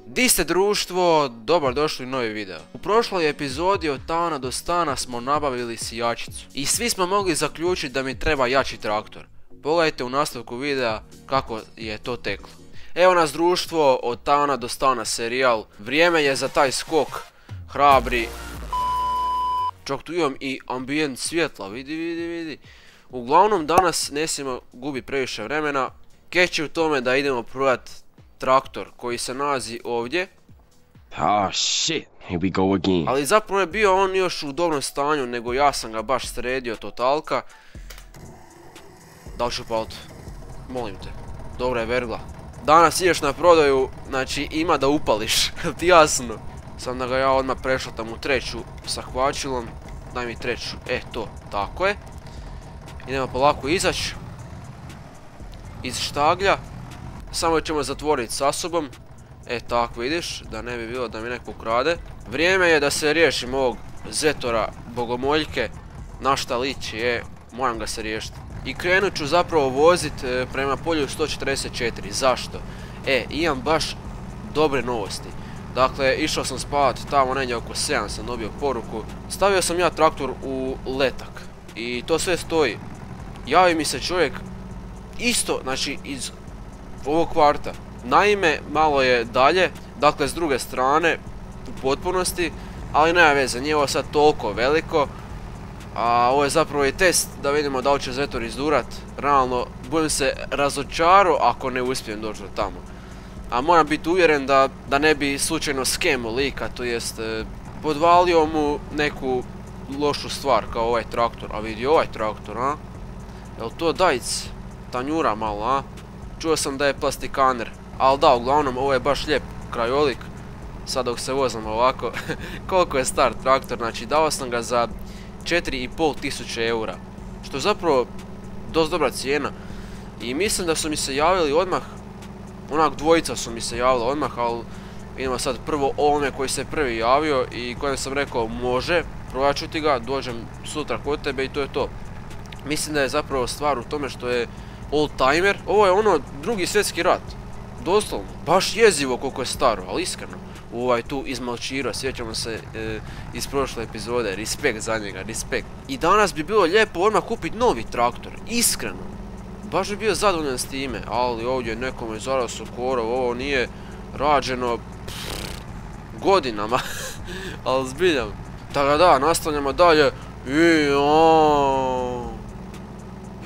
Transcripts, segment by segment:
Di ste društvo, dobrodošli u novi video. U prošloj epizodi od tana do stana smo nabavili sijačicu. I svi smo mogli zaključiti da mi treba jači traktor. Pogledajte u nastavku videa kako je to teklo. Evo nas društvo, od tana do stana serijal. Vrijeme je za taj skok. Hrabri. Čak tu imam i ambijent svjetla, vidi. Uglavnom danas ne smijemo gubiti previše vremena. Catch je u tome da idemo prodati traktor koji se nalazi ovdje. Oh shit, here we go again. Ali zapravo je bio on još u dobrom stanju, nego ja sam ga baš sredio totalka. Da li ću upalit? Molim te. Dobra je vergla. Danas ideš na prodaju, znači ima da upališ, ti jasno. Sam da ga ja odmah prešlatam u treću sa hvačilom. Daj mi treću, to, tako je. Idemo polako izaći iz štaglja. Samo ćemo zatvoriti sa sobom. Tako vidiš, da ne bi bilo da mi neko ukrade. Vrijeme je da se riješim ovog zetora bogomoljke. Na šta liči, moram ga se riješiti. I krenut ću zapravo vozit prema polju 144. Zašto? Imam baš dobre novosti. Dakle, išao sam spavat tamo negdje oko 7 sam dobio poruku. Stavio sam ja traktor u letak. I to sve stoji. Javi mi se čovjek isto, znači iz ovog kvarta. Naime, malo je dalje, dakle s druge strane, u potpunosti, ali nema veze, nije ovo sad toliko veliko. A ovo je zapravo i test da vidimo da li će zetor izdurat. Realno, budem se razočarao ako ne uspijem doći do tamo. A moram biti uvjeren da ne bi slučajno skemo lika, to jest podvalio mu neku lošu stvar kao ovaj traktor. A vidi ovaj traktor, a? Jel to Dajc? Tanjura malo, a? Čuo sam da je plastikaner. Ali da, uglavnom ovo je baš lijep krajolik. Sad dok se vozim ovako. Koliko je star traktor, znači dao sam ga za 4500 eura. Što je zapravo dosta dobra cijena. I mislim da su mi se javili odmah. Onak dvojica su mi se javila odmah, ali idemo sad prvo ovome koji se prvi javio i kojem sam rekao može, probat ću ti ga, dođem sutra kod tebe i to je to. Mislim da je zapravo stvar u tome što je old timer. Ovo je ono Drugi svjetski rat. Doslovno, baš jezivo koliko je staro, ali iskreno. Tu izmalčirao, sjećamo se iz prošle epizode, respekt za njega, respekt. I danas bi bilo lijepo odmah kupiti novi traktor, iskreno. Baš bi bio zadovoljan s time, ali ovdje je nekome zarasao korov, ovo nije rađeno godinama, ali zbiljam. Tako da, nastavljamo dalje.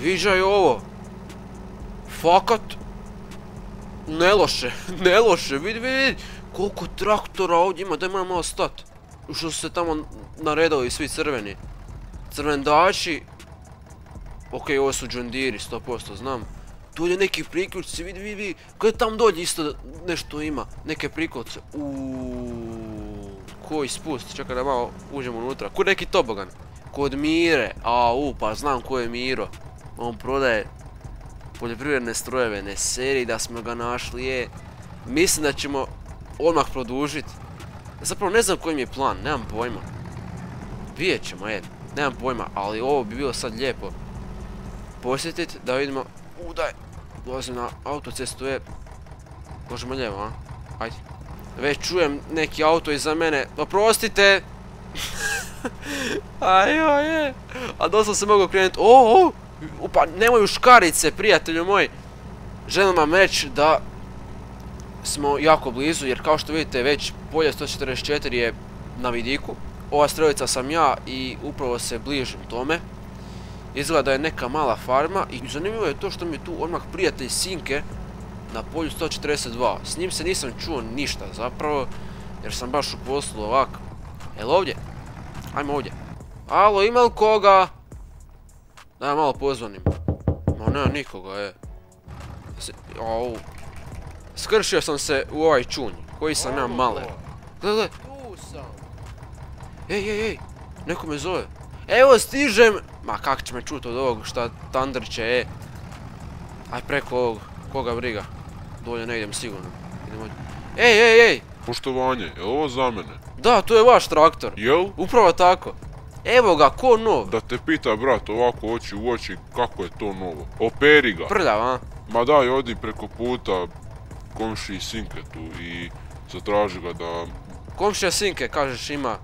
Viđaj ovo. Fakat. Ne loše, vidi. Koliko traktora ovdje ima, daj moram malo stat. Što su se tamo naredali svi crveni. Crvendači. Ok, ovo su John Deere, 100% znam. Tu je neki priključci, vidi. Kada tam dolje isto nešto ima. Neke priključce. Koji spust, čekaj da malo uđemo unutra. Kud neki tobogan. Kod Mire, pa znam ko je Miro. On prodaje poljoprivredne strojeve, ne seri da smo ga našli, Mislim da ćemo odmah produžiti. Zapravo ne znam koji mi je plan, nemam pojma. Vidjet ćemo, nemam pojma, ali ovo bi bilo sad lijepo posjetiti, da vidimo. Daj, dolazim na autocestu, možemo lijevo, a? Ajde. Već čujem neki auto iza mene, oprostite! A doslovno se mogu krenuti, pa nemoj u škarice, prijatelju moj. Želim vam reći da smo jako blizu, jer kao što vidite već polje 144 je na vidiku. Ova strelica sam ja i upravo se bližim tome. Izgleda da je neka mala farma i zanimljivo je to što mi je tu odmah prijatelj Sinke na polju 142. S njim se nisam čuo ništa zapravo, jer sam baš u poslu ovak. Jel ovdje? Ajmo ovdje. Alo, ima li koga? Da ja malo pozvanim. Ma nema nikoga, Skršio sam se u ovaj čunj, koji sam ja maler. Gle. Ej, neko me zove. Evo stižem. Ma kak će me čuti od ovog šta tandrće, Aj preko ovog, koga briga. Dolje ne idem sigurno. Ej. Poštovanje, je ovo za mene? Da, to je vaš traktor. Jel? Upravo tako. Evo ga, ko nov. Da te pita brat ovako oči u oči kako je to novo. Operi ga. Prljav, a? Ma daj, odi preko puta komši Sinke tu i Zatraži ga da... Komšija sinke, kažeš, ima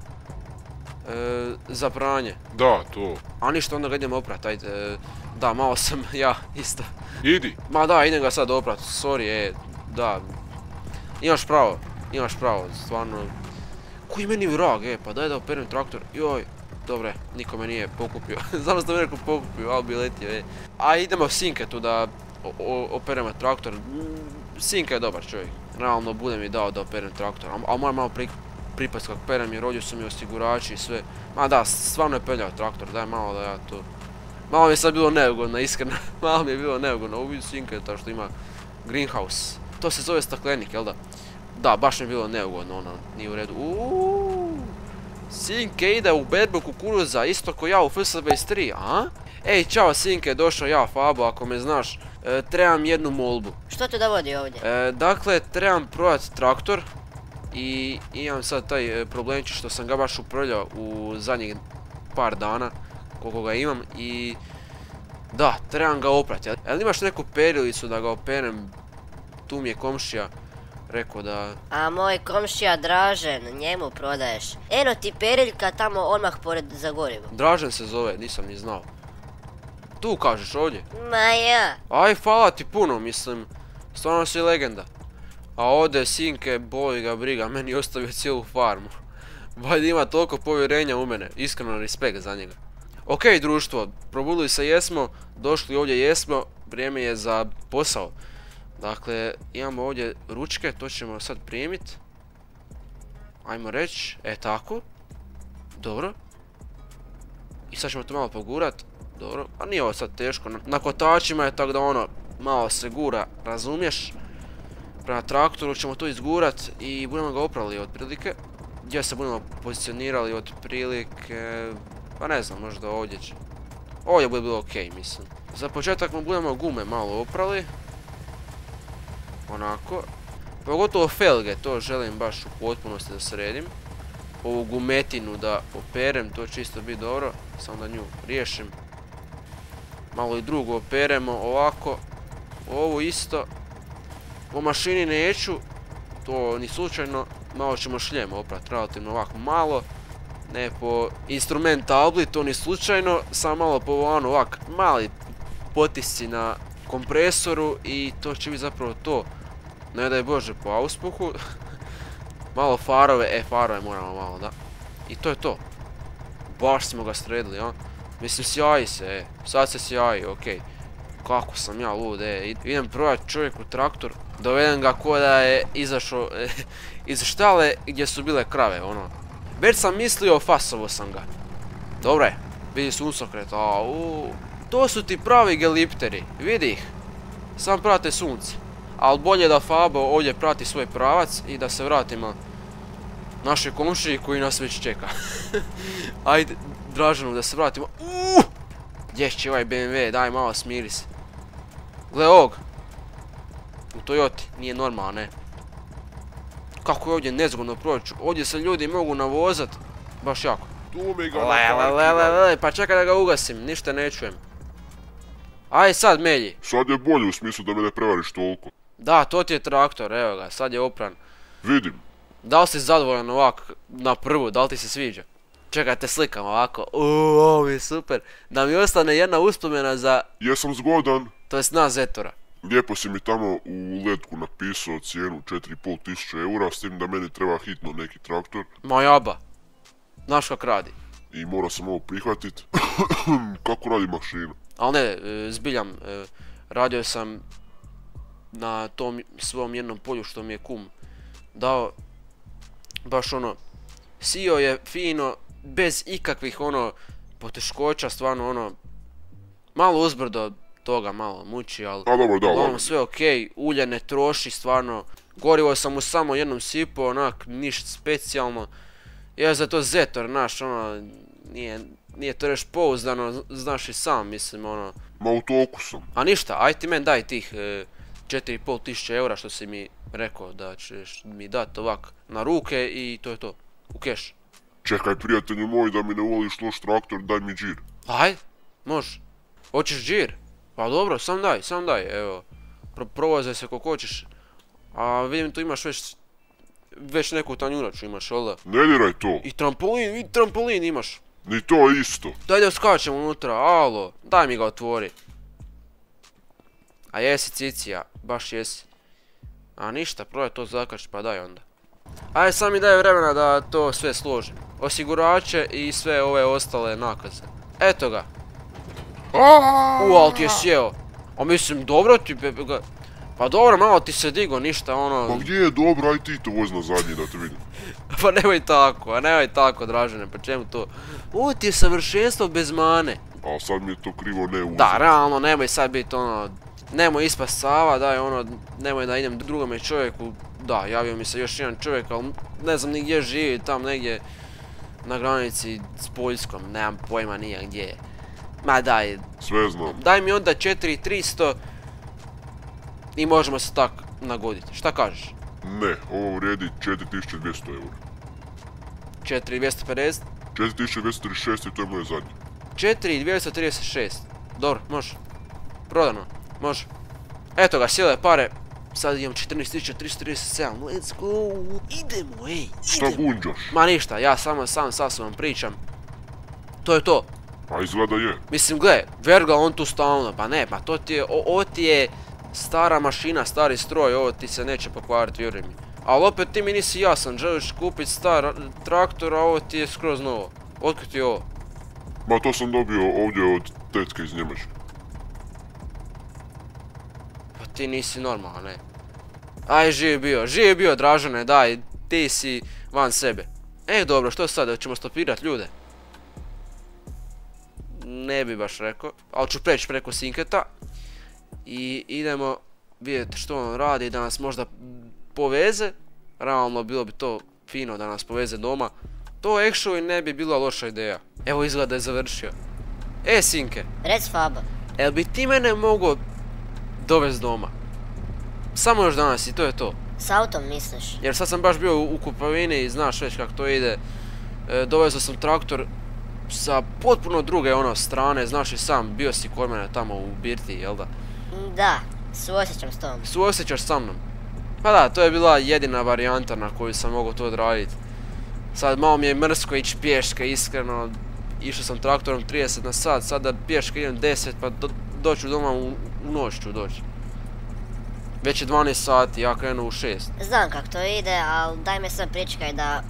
za pranje. Da, to. A ništa, onda ga idemo oprat, ajde. Da, malo sam ja isto. Idi. Ma da, idem ga sad oprat, sorry, da. Imaš pravo, stvarno. Koji meni vrag, pa daj da operem traktor, joj. Dobre, niko me nije pokupio. Znam da mi neko pokupio, ali bi letio, A idemo sinke tu da operemo traktor. Sinke je dobar čovjek. Realno bude mi dao da operem traktor, ali moram malo pripast kako perem jer ovdje su mi osigurači i sve. Ma da, stvarno je peljao traktor, daj malo da ja to... Malo mi je sad bilo neugodno, iskreno. Malo mi je bilo neugodno, uvidim sinke to što ima greenhouse. To se zove staklenik, jel da? Da, baš mi je bilo neugodno, ono, nije u redu. Sinke ide u berbu kukuruza, isto ko ja u FS23, a? Ej, čao Sinke, došao ja, Fabo, ako me znaš. Trebam jednu molbu. Što te dovodi ovdje? Dakle, trebam prodat traktor. I imam sad taj problemčić što sam ga baš uprljao u zadnjih par dana. Koliko ga imam i... Da, trebam ga oprati. Jel imaš neku perilicu da ga operem? Tu mi je komšija rekao da... A moj komšija Dražen, njemu prodaješ. Eno ti periljka tamo odmah pored za gorivo. Dražen se zove, nisam ni znao. Tu kažeš ovdje? Ma ja. Aj, hvala ti puno, mislim. Stvarno si legenda. A ovdje Sinke, boli ga briga, meni je ostavio cijelu farmu. Valjda ima toliko povjerenja u mene, iskreno respekt za njega. Okej, društvo, probudili se jesmo, došli ovdje jesmo, vrijeme je za posao. Dakle, imamo ovdje ručke, to ćemo sad primit. Ajmo reći, tako. Dobro. I sad ćemo to malo pogurat. Dobro, a nije ovo sad teško, na kotačima je tako da ono, malo se gura, razumiješ? Prema traktoru ćemo to izgurat i budemo ga oprali otprilike. Gdje se budemo pozicionirali otprilike, pa ne znam, možda ovdje će. Ovdje bude bilo okej, mislim. Za početak mu budemo gume malo oprali. Onako. Pogotovo felge, to želim baš u potpunosti da sredim. Ovu gumetinu da operem, to će isto biti dobro. Samo da nju riješim. Malo i drugo operemo, ovako. Ovu isto. Po mašini neću. To ni slučajno. Malo ćemo šljem oprat, relativno ovako malo. Ne po instrument tabli, to ni slučajno. Samo malo po volanu ovak, mali potisci na kompresoru i to će biti zapravo to. Ne daj Bože po auspuhu. Malo farove, farove moramo malo, da. I to je to. Baš smo ga sredili, a. Mislim, sjaji se, sad se sjaji, okej. Kako sam ja lud, idem prodat čovjeku traktor. Dovedem ga ko da je izašao iz štale gdje su bile krave, ono. Već sam mislio, fasovo sam ga. Dobre, vidi suncokret, to su ti pravi gelipteri, vidi ih. Sam prate sunce. Ali bolje da Fabo ovdje prati svoj pravac i da se vratimo našoj komšiji koji nas već čeka. Ajde, Draženu, da se vratimo. Gdje ovaj BMW, daj malo smiri se. Gle ovog. U Toyoti, nije normalno, ne. Kako je ovdje nezgodno proći, ovdje se ljudi mogu navozat. Baš jako. Tu mi ga naparkiraj. Pa čekaj da ga ugasim, ništa ne čujem. Aj sad Melji. Sad je bolje u smislu da me ne prevariš toliko. Da, to ti je traktor, evo ga, sad je opran. Vidim. Da li si zadovoljan ovak na prvu, da li ti se sviđa? Čekaj, te slikam ovako, ovo je super. Da mi ostane jedna uspomena za... Jesam zgodan. To jest na Zetora. Lijepo si mi tamo u letku napisao cijenu 4500 eura, s tim da meni treba hitno neki traktor. Ma jaba. Znaš kak radi. I morao sam ovo prihvatit. Kako radi mašina? Ali ne, zbiljam, radio sam na tom svom jednom polju što mi je kum dao. Baš ono, sio je fino, bez ikakvih ono poteškoća, stvarno ono, malo uzbrdo toga malo muči, ali ono sve okej, ulje ne troši, stvarno, gorivo sam mu samo jednom sipao, onak, ništa specijalno. Ja za to Zetor, znaš, ono, nije to reš pouzdano, znaš i sam, mislim, ono. Ma u toku sam. A ništa, aj ti meni daj tih 4500 eura što si mi rekao da ćeš mi dati ovak na ruke i to je to, u keš. Čekaj prijatelju moj da mi ne uvoliš loš traktor, daj mi džir. Ajde, može. Hoćeš džir? Pa dobro, sam daj, evo. Provozaj se koliko hoćeš. A vidim tu imaš već već neku tanjuraču imaš, jel da? Ne diraj to. I trampolin imaš. Ni to isto. Daj da skačem unutra, alo, daj mi ga otvori. A jesi cicija, baš jesi. A ništa, probaj to zakač pa daj onda. Ajde sam mi daj vremena da to sve složim. Osigurače i sve ove ostale nakaze. Eto ga. Al ti je sjeo. A mislim, dobro ti ga... Pa dobro, malo ti se digo, ništa ono... Pa gdje je dobro, aj ti to voz na zadnji da te vidim. Pa nemoj tako, Dražene, pa čemu to? Ovo ti je savršenstvo bez mane. A sad mi je to krivo ne uzeti. Da, realno, nemoj sad biti ono... Nemoj ispast Sava, daj ono, nemoj da idem drugome čovjeku. Da, javio mi se još jedan čovjek, ali ne znam ni gdje živi, tam negdje na granici s Poljskom, nemam pojma nija gdje je. Ma daj. Sve znam. Daj mi onda 4300 i možemo se tak nagoditi. Šta kažeš? Ne, ovo vrijedi 4200 eura. 4250? 4236 i to je moje zadnje. 4236. Dobro, može. Prodano, može. Eto ga, sjele pare. Sad imam 14337, let's go. Idemo, ej. Šta gunđaš? Ma ništa, ja sam sa sobom pričam. To je to. A izgleda je. Mislim, gle, verga on tu stalno, pa ne, pa to ti je, ovo ti je stara mašina, stari stroj, ovo ti se neće pokvariti, vjeruj mi. Ali opet ti mi nisi jasan, želiš kupiti star traktor, a ovo ti je skroz novo. Otkud ti je ovo? Ma to sam dobio ovdje od tetke iz Njemačke. Pa ti nisi normalan, ne. Aj, živi bio, Dražene, daj, ti si van sebe. Dobro, što sad, ćemo stopirat ljude? Ne bi baš rekao, ali ću preći preko Sinketa. I idemo vidjeti što on radi, da nas možda poveze. Realno bilo bi to fino da nas poveze doma. To actually ne bi bila loša ideja. Evo izgleda da je završio. Sinke. Rec Fabo. Jel bi ti mene mogao dovesti doma? Samo još danas i to je to. S autom misliš? Jer sad sam baš bio u kupovini i znaš već kako to ide. Dovezao sam traktor sa potpuno druge strane, znaš i sam, bio si kod mene tamo u birti, jel da? Da, suosjećam s tom. Suosjećaš sa mnom? Pa da, to je bila jedina varijanta na koju sam mogao to odraditi. Sad malo mi je mrsko ići pješke, iskreno. Išao sam traktorom 30 na sat, sada pješke idem 10 pa doću doma u noć ću doći. Već je 12 sati, ja krenu u 6. Znam kako to ide, ali daj me sad pričekaj da...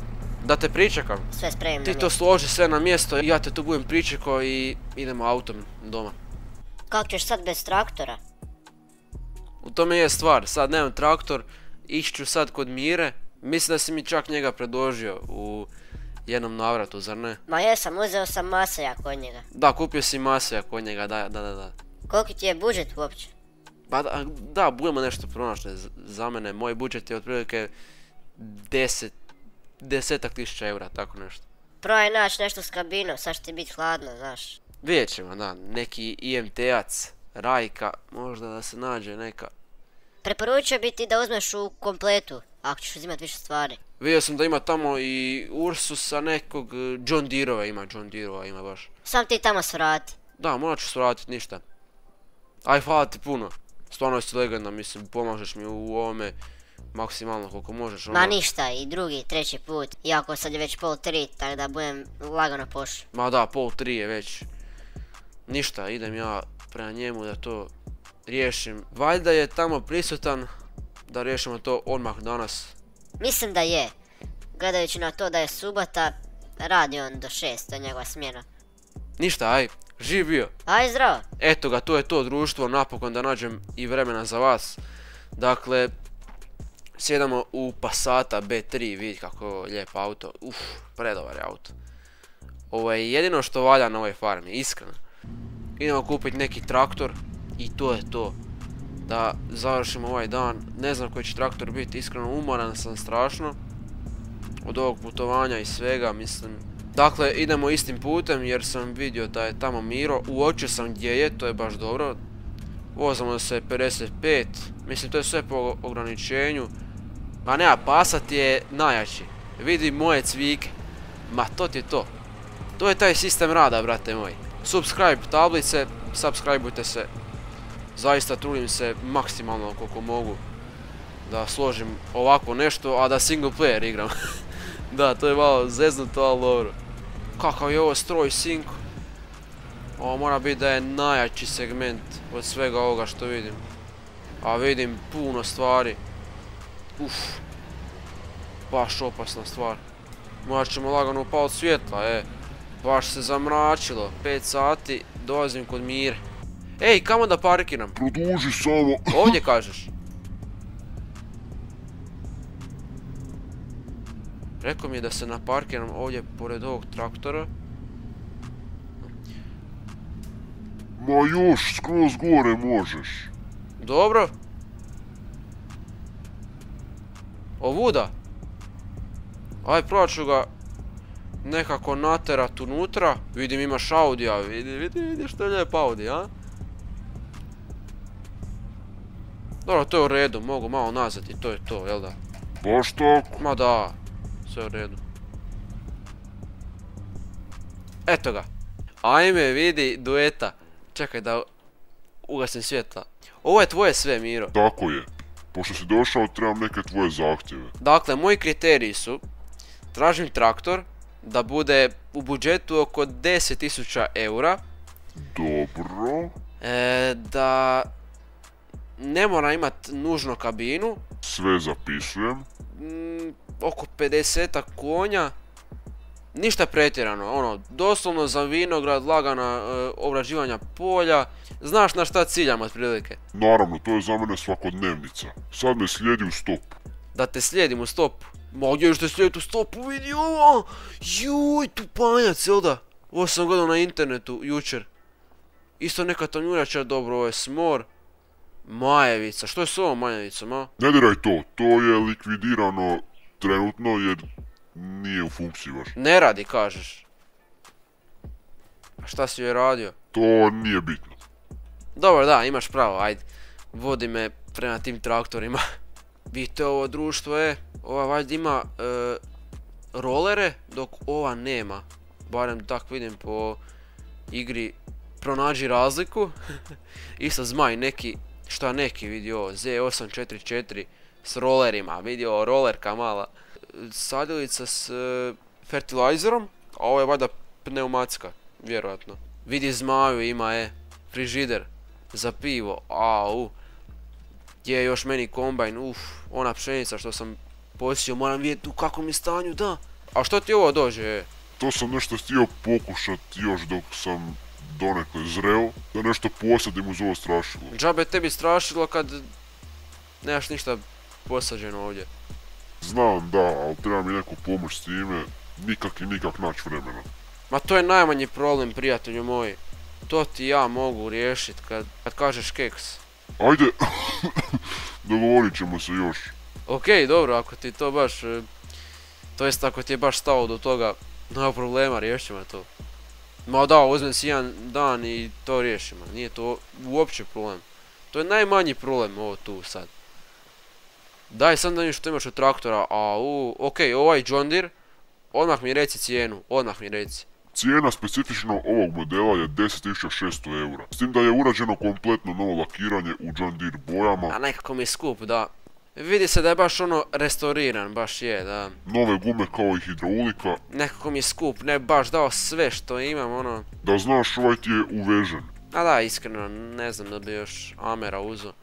Da te pričekam? Sve spremim na mjesto. Ti to složi sve na mjesto, ja te tu budem pričekao i idemo autom doma. Kako ćeš sad bez traktora? U tome je stvar, sad nemam traktor, ići ću sad kod Mire. Mislim da si mi čak njega predložio u jednom navratu, zar ne? Ma jesam, uzeo sam masajak od njega. Da, kupio si masajak od njega, da. Koliki ti je budžet uopće? Pa da, budemo nešto pronašli za mene. Moj budžet je otprilike 10.000 eura, tako nešto. Probaj naći nešto s kabinom, sad će ti biti hladno, znaš. Vidjet ćemo, da, neki IMT-ac, Rajka, možda da se nađe neka. Preporučio bi ti da uzmeš u kompletu, ako ćeš uzimat više stvari. Vidio sam da ima tamo i Ursusa nekog, John Deerova ima baš. Sam ti tamo svrati. Da, morat ću svratit, ništa. Aj, hvala ti puno. Stvarno si legenda, mislim, pomažeš mi u ovome maksimalno koliko možeš. Ma ništa, i drugi, treći put. Iako sad je već 2:30, tako da budem lagano pošao. Ma da, 2:30 je već. Ništa, idem ja prema njemu da to riješim. Valjda je tamo prisutan da riješimo to odmah danas. Mislim da je. Gledajući na to da je subota, radi on do 6, to je njegova smjena. Ništa, aj, živ bio. Aj, zdravo. Eto ga, to je to društvo, napokon da nađem i vremena za vas. Dakle, sjedamo u Passata B3, vidi kako je lijep auto. Predobar je auto. Ovo je jedino što valja na ovoj farmi, iskreno. Idemo kupiti neki traktor i to je to. Da završimo ovaj dan. Ne znam koji će traktor biti, iskreno umoran sam strašno. Od ovog putovanja i svega, mislim. Dakle, idemo istim putem jer sam vidio da je tamo Miro. Uočio sam gdje je, to je baš dobro. Vozamo se 55, mislim to je sve po ograničenju. Ma nema, Passat je najjači. Vidi moje cvike. Ma to ti je to. To je taj sistem rada, brate moji. Subscribe tablice, subscribeujte se. Zaista trudim se maksimalno koliko mogu. da složim ovako nešto, a da single player igram. Da, to je malo zeznuto, ali dobro. Kakav je ovo stroj, sinko. Ovo mora biti da je najjači segment od svega ovoga što vidim. A vidim puno stvari. Uff. Baš opasna stvar. Morat ćemo lagano upalt svjetla, Baš se zamračilo. 5 sati, dolazim kod Mire. Ej, kamo da parkiram? Produži samo. Ovdje kažeš. Rekao mi je da se naparkiram ovdje pored ovog traktora. Ma još, skroz gore možeš. Dobro. Ovuda. Aj, probat ću ga nekako naterat unutra. Vidim, imaš Audija, vidi što je lijep Audi, a? Dobro, to je u redu, mogu malo nazad i to je to, jel da? Baš tako? Ma da, sve u redu. Eto ga. Ajme, vidi dueta. Čekaj da ugasim svjetla. Ovo je tvoje sve, Miro. Tako je. Pošto si došao, trebam neke tvoje zahtjeve. Dakle, moji kriteriji su: tražim traktor da bude u budžetu oko 10.000 eura. Dobro. Da ne mora imat nužno kabinu. Sve zapisujem. Oko 50 konja. Ništa pretjerano, ono, doslovno za vinograd, lagana obrađivanja polja. Znaš na šta ciljam otprilike? Naravno, to je za mene svakodnevnica. Sad me slijedi u stopu. Da te slijedim u stopu. Ma gdje ćeš te slijediti u stopu, vidi ovo! Juj, tu panjac, jel da? Ovo sam gledao na internetu jučer. Isto neka tanjurača, dobro, ovo je smor. Majevica, što je s ovom majevicom, a? Ne diraj to, to je likvidirano trenutno jer nije u funkciji baš. Ne radi, kažeš. A šta si joj radio? To nije bitno. Dobro, da, imaš pravo, ajde. Vodi me prema tim traktorima. Vidite ovo društvo, ova valjda ima rolere, dok ova nema. Barem tak vidim po igri Pronađi razliku. Isto zmaj neki, šta neki vidio, Z844 s rolerima, vidio rolerka mala. Sadilica s fertilizerom, a ovo je valjda pneumatska, vjerojatno. Vidi zmaju ima, frižider za pivo, au. Gdje je još meni kombajn, ona pšenica što sam posio, moram vidjeti u kakvom je stanju, da. A što ti ovo dođe, To sam nešto htio pokušat još dok sam donekle zreo, da nešto posadim uz ovo strašilo. Džabe tebi strašilo kad nemaš ništa posađeno ovdje. Znam, da, ali treba mi neko pomoć s time, nikak naći vremena. Ma to je najmanji problem, prijatelju moj. To ti ja mogu riješit kad kažeš keks. Ajde, dogovorit ćemo se još. Okej, dobro, ako ti to baš, to jest ako ti je baš stalo do toga, nema problema, riješit ćemo to. Ma da, uzmem si jedan dan i to riješimo, nije to uopće problem. To je najmanji problem ovo tu sad. Daj sam da mi što imaš od traktora, okej, ovaj John Deere, odmah mi reci cijenu, odmah mi reci. Cijena specifično ovog modela je 10.600 eura. S tim da je urađeno kompletno novo lakiranje u John Deere bojama. A nekako mi je skup, da. Vidi se da je baš ono restauriran, baš je, da. Nove gume kao i hidraulika. Nekako mi je skup, ne baš dao sve što imam, ono. Da znaš, ovaj ti je uvežen. A da, iskreno, ne znam da bi još Amera uzeo.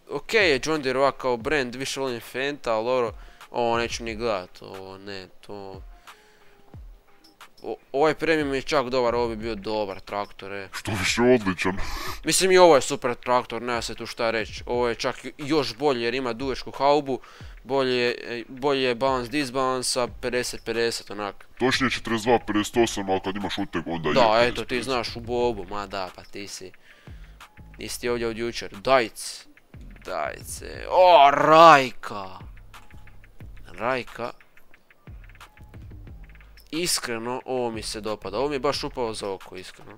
Okej je John Deere ovak kao brand, više volim Fenta, ali dobro, ovo neću ni gledat, ovo ne, to... Ovaj premium je čak dobar, ovo bi bio dobar traktor, Što više odličan. Mislim i ovo je super traktor, nema se tu šta reći. Ovo je čak još bolje jer ima dugačku haubu, bolje je balans disbalansa, 50-50 onak. Točnije 42-58, ali kad imaš uteg onda je 50-50. Da, eto ti znaš u bobu, ma da, pa ti si. Nisi ti ovdje od jučer. Dajc. O, Rajka. Iskreno, ovo mi se dopada. Ovo mi je baš upao za oko, iskreno.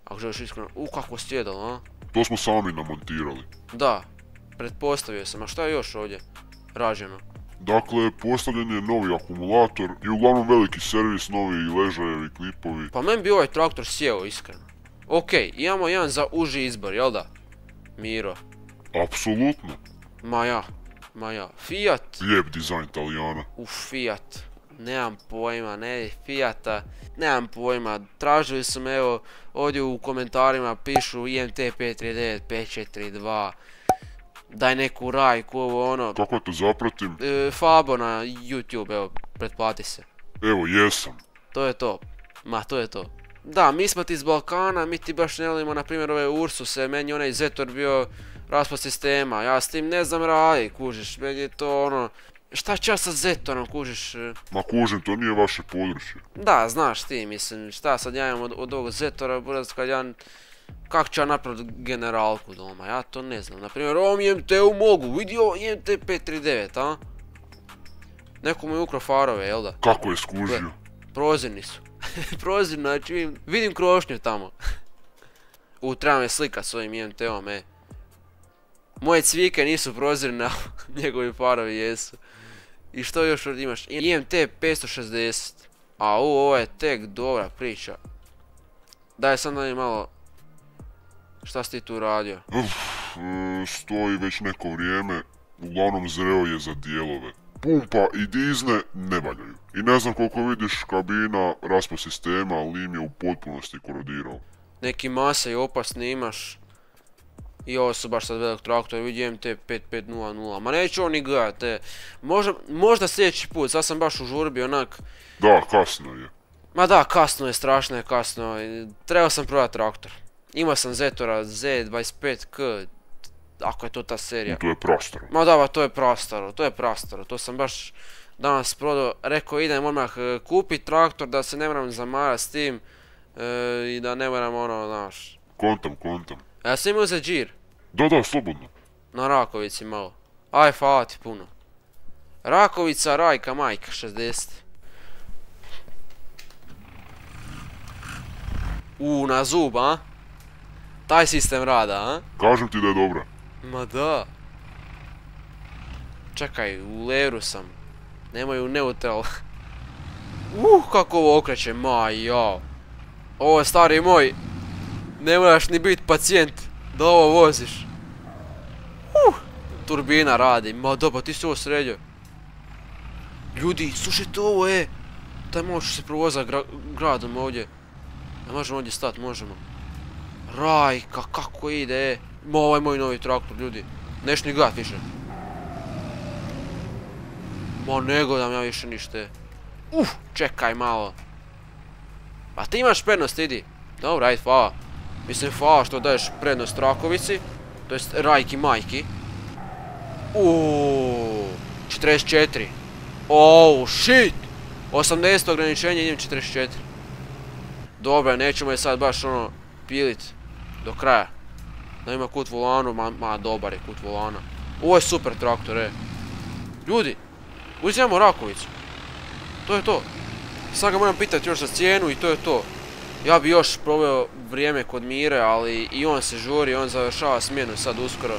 Ako želiš iskreno... kako sjedalo, a? To smo sami namontirali. Da, pretpostavio sam. A šta je još ovdje rađeno? Dakle, postavljen je novi akumulator i uglavnom veliki servis, novi ležajevi, klipovi. Pa meni bi ovaj traktor sjeo, iskreno. Okej, imamo jedan za uži izbor, jel da? Miro. Apsolutno. Ma ja. Fiat. Lijep dizajn Italijana. Fiat. Nemam pojma, ne, Fiata. Nemam pojma. Tražili su me, evo, ovdje u komentarima pišu IMT 539, 542. Daj neku rajku, ovo ono. Kako te zapratim? Fabo na YouTube, evo, pretplati se. Evo, jesam. To je to. Ma, to je to. Da, mi smo ti iz Balkana, mi ti baš ne volimo, na primjer, ove Ursuse, meni onaj Zetor bio raspad sistema, ja s tim ne znam radit, kužiš, meni je to ono, šta će ja sa Zetorom, kužiš? Ma kužim, to nije vaše područje. Da, znaš ti, mislim, šta sad ja imam od ovog Zetora, buraz, kad ja, kako ću ja napraviti generalku doma, ja to ne znam, na primjer, ovom IMT-u mogu, vidi ovo IMT 539, a? Neko mu je ukro farove, jel da? Kako je skužio? Prozirni su. Prozirni, znači vidim krošnju tamo. Treba me slikat s ovim IMT-om, Moje cvike nisu prozirne, a njegovi farovi jesu. I što još imaš? IMT 560. Ovo je tek dobra priča. Daj sam da mi malo... Šta si ti tu radio? Stoji već neko vrijeme, uglavnom zreo je za dijelove. Pumpa i dizne ne valjaju. I ne znam koliko vidiš kabina, raspad sistema, lim je u potpunosti korodirao. Neki mase i opasne imaš. I ovo su baš sad velik traktor, vidi MT 5500, ma neću ovo ni gledat, možda sljedeći put, sad sam baš u žurbi onak. Da, kasno je. Ma da, kasno je, strašno je kasno, trebao sam prodati traktor. Imao sam Zetora Z25K, ako je to ta serija. To je prastaro. Ma da, to je prastaro, to sam baš danas prodao, rekao idem odmah kupit traktor da se ne moram zamarati s tim i da ne moram ono, znaš. Kontam. A ja sam imao za džir. Da, slobodno. Na Rakovici malo. Aj, hvala ti puno. Rakovica, Rajka, Majka, 60. Na zub, a? Taj sistem rada, a? Kažem ti da je dobra. Ma da. Čekaj, u leru sam. Nemaju neutral. Kako ovo okreće, ma jao. Ovo je stari moj. Ne moraš ni biti pacijent da ovo voziš. Turbina radi, ma dobro, ti si ovo sredio. Ljudi, slušajte ovo, Taj možeš se provoza gradom ovdje. Ne možemo ovdje stati, možemo. Rajka, kako ide, Ma ovo je moj novi traktor, ljudi. Neš ni gledat više. Ma ne gledam ja više ništa. Čekaj malo. Pa ti imaš prednost, idi. Dobro, ajde, hvala. Mislim, hvala što daješ prednost Rakovici. To jest Rajki Majki. 44. Shit! 80 ograničenje, idem 44. Dobro, nećemo je sad baš ono pilit do kraja. Da ima kut volanu, ma dobar je kut volana. Ovo je super traktor, Ljudi, uzimamo Rakovicu. To je to. Sad ga moram pitati još za cijenu i to je to. Ja bi još proveo vrijeme kod Mire, ali i on se žuri, on završava smjenu sad uskoro.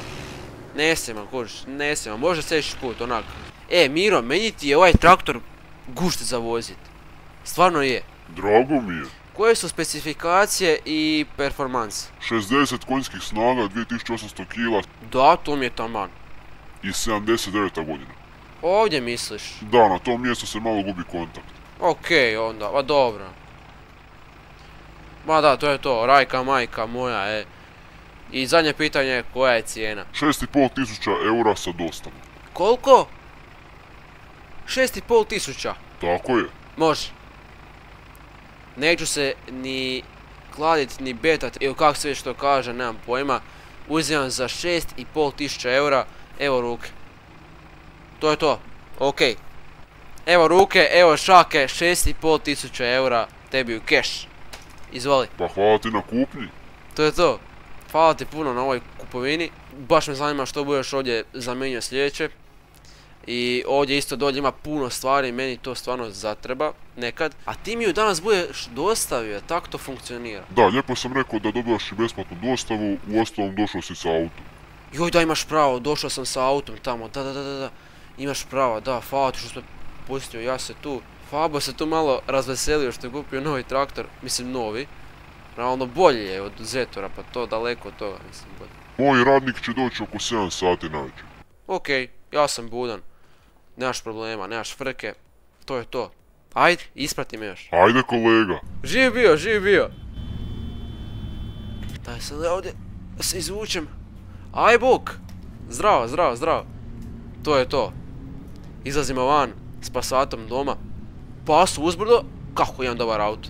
Ne sjeman, kužiš, ne sjeman, možda sljedeći put, onak. Miro, meni ti je ovaj traktor gušt za vozit. Stvarno je. Drago mi je. Koje su specifikacije i performanse? 60 konjskih snaga, 2800 kila. Da, to mi je taman. I 79. godina. Ovdje misliš? Da, na tom mjestu se malo gubi kontakt. Okej, onda, pa dobro. Ma da, to je to, Rajka Majka moja, I zadnje pitanje je koja je cijena? 6500 eura sa dostavom. Koliko? 6500? Tako je. Može. Neću se ni kladit, ni betat, ili kako se već to kaže, nemam pojma. Uzimam za 6500 eura, evo ruke. To je to, okej. Evo ruke, evo šake, 6500 eura, tebi u keš. Izvoli. Pa hvala ti na kupnji. To je to. Hvala ti puno na ovoj kupovini. Baš me zanima što budeš ovdje zamijenio sljedeće. I ovdje isto dolje ima puno stvari, meni to stvarno zatreba nekad. A ti mi ju danas budeš dostavio, tako to funkcionira. Da, lijepo sam rekao da dobivaš i besplatnu dostavu, uostalom došao si sa autom. Joj da, imaš pravo, došao sam sa autom tamo, da. Imaš pravo, da, hvala ti što sam pustio, ja se tu. Fabo se tu malo razveselio što je kupio novi traktor, mislim novi. Realno bolji je od Zetora, pa to daleko od toga, mislim bolje. Moj radnik će doći oko 7 sati navečer. Okej, ja sam budan. Nemaš problema, nemaš frke. To je to. Ajde, isprati me još. Ajde kolega. Živ bio, živ bio. Daj sad ovdje da se izvučem. Aj bok. Zdravo, zdravo, zdravo. To je to. Izlazimo van s Passatom doma. Pasu uzbrdo. Kako imam dobar auto.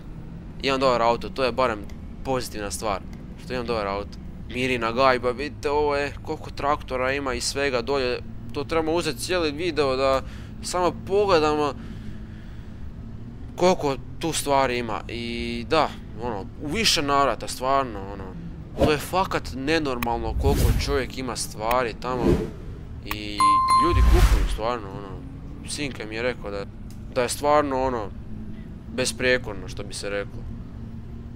Imam dobar auto, to je barem pozitivna stvar. Što imam dobar auto. Mirina gajba, vidite ovo je koliko traktora ima i svega dolje. To trebamo uzeti cijeli video da samo pogledamo koliko tu stvari ima. I da, ono, u više navrata stvarno, ono, to je fakat nenormalno koliko čovjek ima stvari tamo. I ljudi kupuju stvarno, ono, sinka mi je rekao da je stvarno, ono, besprijekorno, što bi se reklo.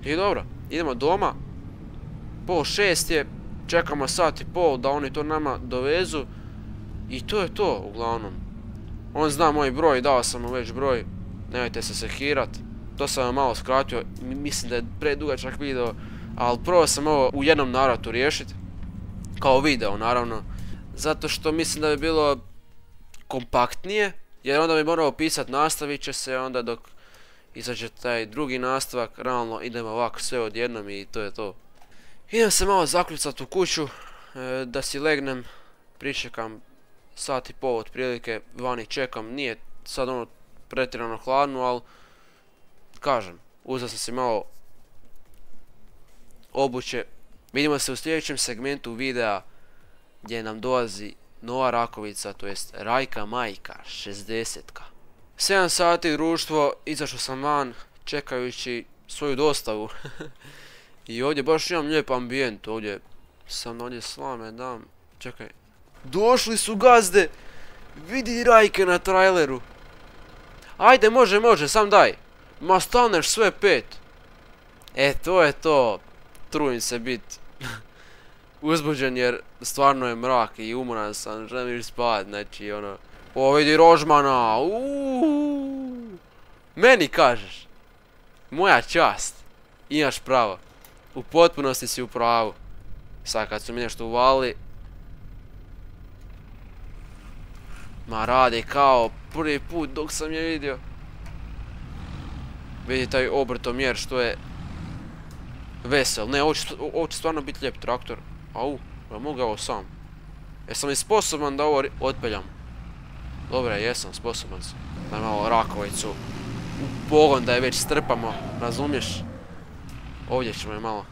I dobro, idemo doma. 5:30 je, čekamo 1:30 da oni to nama dovezu. I to je to, uglavnom. On zna moj broj, dao sam mu već broj. Nemojte se sekirat. To sam vam malo skratio, mislim da je predugačak video. Ali probao sam ovo u jednom navratu riješit. Kao video, naravno. Zato što mislim da bi bilo kompaktnije. Jer onda bi morao pisat nastavit će se, onda dok izađe taj drugi nastavak, realno idemo ovako sve odjednom i to je to. Idem se malo zakljucat u kuću, da si legnem, pričekam 1:30 otprilike, vani čekam, nije sad ono pretjerano hladno, ali kažem, uzeo sam si malo obuće. Vidimo se u sljedećem segmentu videa gdje nam dolazi nova rakovica, to jest Rajka Majka 60-ka. 7 sati društvo, izašao sam van čekajući svoju dostavu. I ovdje baš imam lijep ambijent, ovdje sam ovdje slame dam, čekaj. Došli su gazde, vidi Rajke na traileru. Ajde, može, sam daj. Ma staneš sve 5. E, to je to, trudim se bit uzbuđen jer stvarno je mrak i umoran sam, želim spavati, znači ono. O, vidi Rožmana, Meni kažeš. Moja čast. Imaš pravo. U potpunosti si u pravu. Sad kad su mi nešto uvali. Ma radi kao prvi put dok sam je vidio. Vidi taj obrtomjer što je vesel. Ne, ovo će stvarno biti lijep traktor. Au, ja mogu ovo sam. Jesam li sposoban da ovo otpeljam? Dobre, jesam, sposoban sam. Daj malo rakovicu u pogon da je već strpamo, razumiješ? Ovdje ćemo je malo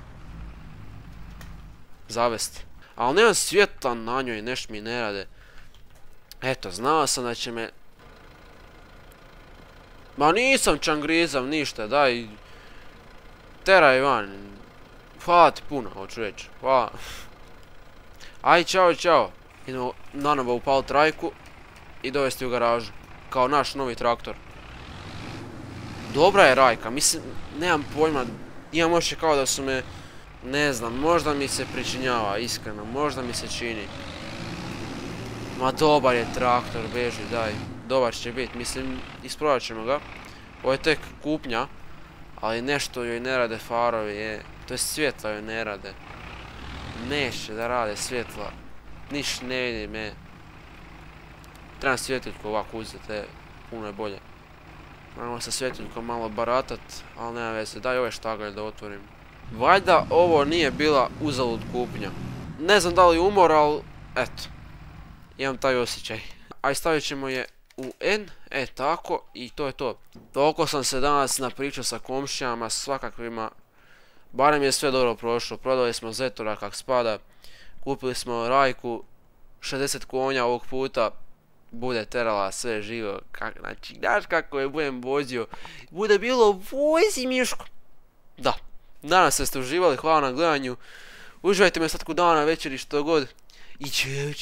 zavesti. Ali nemam svjetla na njoj, nešto mi ne rade. Eto, znao sam da će me... Ma nisam čangrizav, ništa, daj... Teraj van. Hvala ti puno, hoću reći. Hvala. Aj, čao. Idemo nanovo upalit Rajku i dovesti u garažu. Kao naš novi traktor. Dobra je Rajka, mislim, nemam pojma. Imam ošće kao da su me... Ne znam, možda mi se pričinjava, iskreno, možda mi se čini. Ma dobar je traktor, beži, daj. Dobar će biti, mislim, isprobat ćemo ga. Ovo je tek kupnja, ali nešto joj ne rade farovi, to je svjetla joj ne rade. Neće da rade svjetla, niš ne vidim, Trebam svjetiljku ovako uzeti, puno je bolje. Moramo sa svjetiljkom malo baratat, ali nema veze, daj ove štagalje da otvorim. Valjda ovo nije bila uzalud kupnja. Ne znam da li umor, ali eto. Imam taj osjećaj. Aj stavit ćemo je u N, tako, i to je to. Toliko sam se danas napričao sa komšijama, svakakvima. Barem je sve dobro prošlo, prodali smo Zetora kak spada. Kupili smo Rajku, 60 konja ovog puta. Bude terala sve živo, znači, znaš kako je budem vozio. Bude bilo vozi Miško. Da, danas ste uživali, hvala na gledanju. Uživajte me ostatku dana, večeri, što god. I čeo.